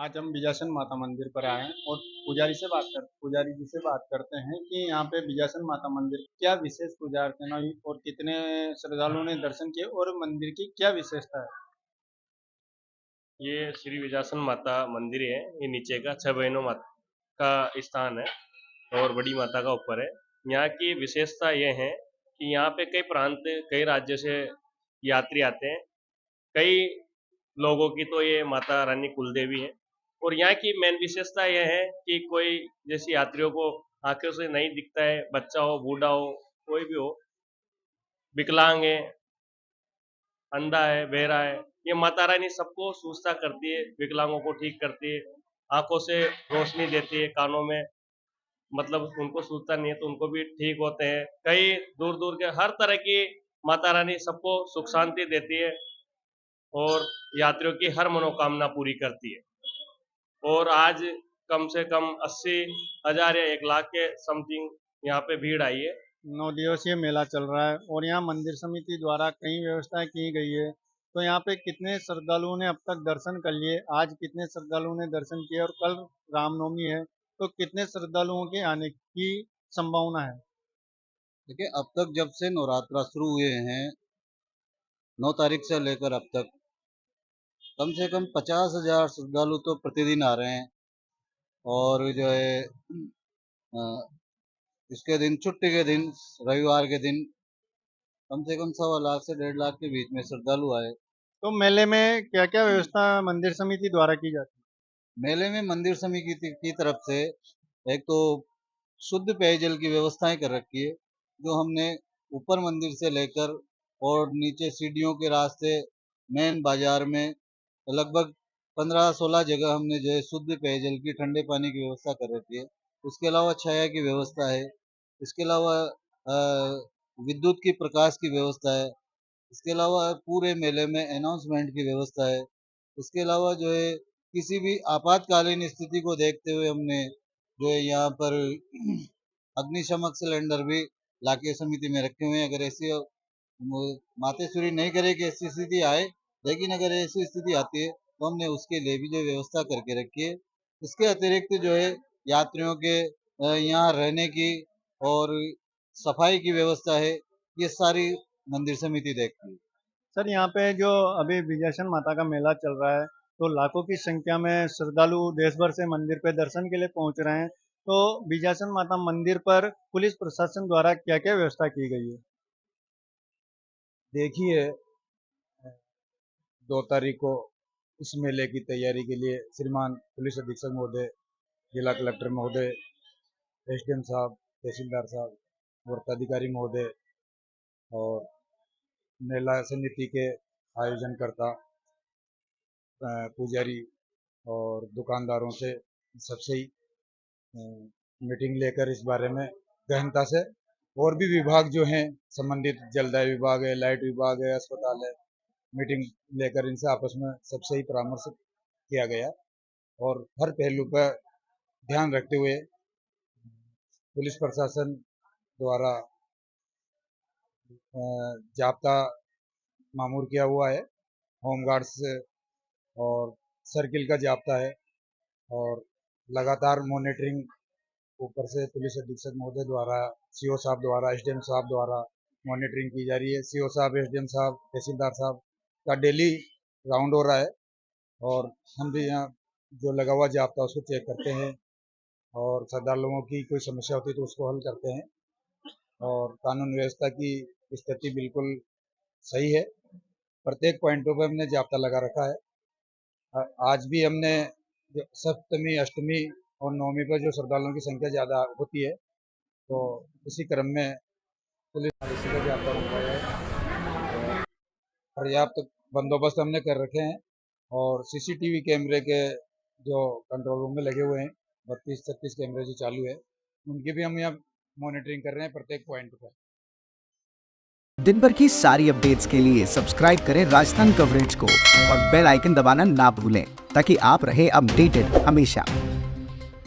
आज हम बिजासन माता मंदिर पर आए हैं और पुजारी जी से बात करते हैं कि यहाँ पे बिजासन माता मंदिर क्या विशेष पूजा अर्चना हुई और कितने श्रद्धालुओं ने दर्शन किए और मंदिर की क्या विशेषता है। ये श्री विजासन माता मंदिर है। ये नीचे का छह बहनों माता का स्थान है और बड़ी माता का ऊपर है। यहाँ की विशेषता ये है कि यहाँ पे कई प्रांत कई राज्यों से यात्री आते हैं। कई लोगों की तो ये माता रानी कुलदेवी है। और यहाँ की मेन विशेषता यह है कि कोई जैसे यात्रियों को आंखों से नहीं दिखता है, बच्चा हो बूढ़ा हो कोई भी हो, विकलांग है, अंधा है, बहरा है, ये माता रानी सबको सुस्ता करती है, विकलांगों को ठीक करती है, आंखों से रोशनी देती है, कानों में मतलब उनको सूझता नहीं है तो उनको भी ठीक होते हैं। कई दूर दूर के हर तरह की माता रानी सबको सुख शांति देती है और यात्रियों की हर मनोकामना पूरी करती है। और आज कम से कम 80,000 या 1 लाख के समथिंग यहाँ पे भीड़ आई है। 9 दिवसीय मेला चल रहा है और यहाँ मंदिर समिति द्वारा कई व्यवस्थाएं की गई है। तो यहाँ पे कितने श्रद्धालुओं ने अब तक दर्शन कर लिए, आज कितने श्रद्धालुओं ने दर्शन किए और कल रामनवमी है तो कितने श्रद्धालुओं के आने की संभावना है। देखिए, अब तक जब से नवरात्रा शुरू हुए हैं 9 तारीख से लेकर अब तक कम से कम 50,000 श्रद्धालु तो प्रतिदिन आ रहे हैं। और जो है अ, इसके दिन छुट्टी के दिन रविवार के दिन कम से कम 1.25 लाख से 1.5 लाख के बीच में श्रद्धालु आए। तो मेले में क्या क्या व्यवस्था मंदिर समिति द्वारा की जाती मेले में मंदिर समिति की तरफ से एक तो शुद्ध पेयजल की व्यवस्थाएं कर रखी है, जो हमने ऊपर मंदिर से लेकर और नीचे सीढ़ियों के रास्ते मेन बाजार में लगभग 15-16 जगह हमने जो है शुद्ध पेयजल की ठंडे पानी की व्यवस्था कर रखी है। उसके अलावा छाया की व्यवस्था है। इसके अलावा विद्युत की प्रकाश की व्यवस्था है। इसके अलावा पूरे मेले में अनाउंसमेंट की व्यवस्था है। इसके अलावा जो है किसी भी आपातकालीन स्थिति को देखते हुए हमने जो है यहाँ पर अग्निशमक सिलेंडर भी लाके समिति में रखे हुए हैं। अगर ऐसी मातेश्वरी नहीं करे कि ऐसी स्थिति आए, लेकिन अगर ऐसी स्थिति आती है तो हमने उसके लिए भी जो व्यवस्था करके रखी है। इसके अतिरिक्त जो है यात्रियों के यहाँ रहने की और सफाई की व्यवस्था है, ये सारी मंदिर समिति देखती है। सर, यहाँ पे जो अभी विजयसन माता का मेला चल रहा है तो लाखों की संख्या में श्रद्धालु देश भर से मंदिर पे दर्शन के लिए पहुंच रहे हैं। तो विजयसन माता मंदिर पर पुलिस प्रशासन द्वारा क्या क्या व्यवस्था की गई है। देखिए, 2 तारीख को इस मेले की तैयारी के लिए श्रीमान पुलिस अधीक्षक महोदय, जिला कलेक्टर महोदय, एसडीएम साहब, तहसीलदार साहब, वृत्ताधिकारी महोदय और मेला समिति के आयोजनकर्ता, पुजारी और दुकानदारों से सबसे ही मीटिंग लेकर इस बारे में गहनता से, और भी विभाग जो हैं संबंधित, जलदाय विभाग है, लाइट विभाग है, अस्पताल है, मीटिंग लेकर इनसे आपस में सबसे ही परामर्श किया गया और हर पहलू पर ध्यान रखते हुए पुलिस प्रशासन द्वारा जाब्ता मामूर किया हुआ है। होमगार्ड्स और सर्किल का जाब्ता है और लगातार मॉनिटरिंग ऊपर से पुलिस अधीक्षक महोदय द्वारा, सीओ साहब द्वारा, एसडीएम साहब द्वारा मॉनिटरिंग की जा रही है। सीओ साहब, एसडीएम साहब, तहसीलदार साहब का डेली राउंड हो रहा है और हम भी यहाँ जो लगा हुआ जाब्ता उसको चेक करते हैं और श्रद्धालुओं की कोई समस्या होती है तो उसको हल करते हैं। और कानून व्यवस्था की स्थिति बिल्कुल सही है। प्रत्येक पॉइंटों पर हमने जाब्ता लगा रखा है। आज भी हमने सप्तमी, अष्टमी और नवमी पर जो श्रद्धालुओं की संख्या ज़्यादा होती है तो इसी क्रम में पुलिस का जाब्ता लगाया है। पर्याप्त बंदोबस्त हमने कर रखे हैं और सीसीटीवी कैमरे के जो कंट्रोल रूम में लगे हुए हैं 32-36 कैमरे जो चालू है, उनकी भी हम यहाँ मॉनिटरिंग कर रहे हैं प्रत्येक पॉइंट पर। दिन भर की सारी अपडेट्स के लिए सब्सक्राइब करें राजस्थान कवरेज को और बेल आइकन दबाना ना भूलें ताकि आप रहे अपडेटेड हमेशा।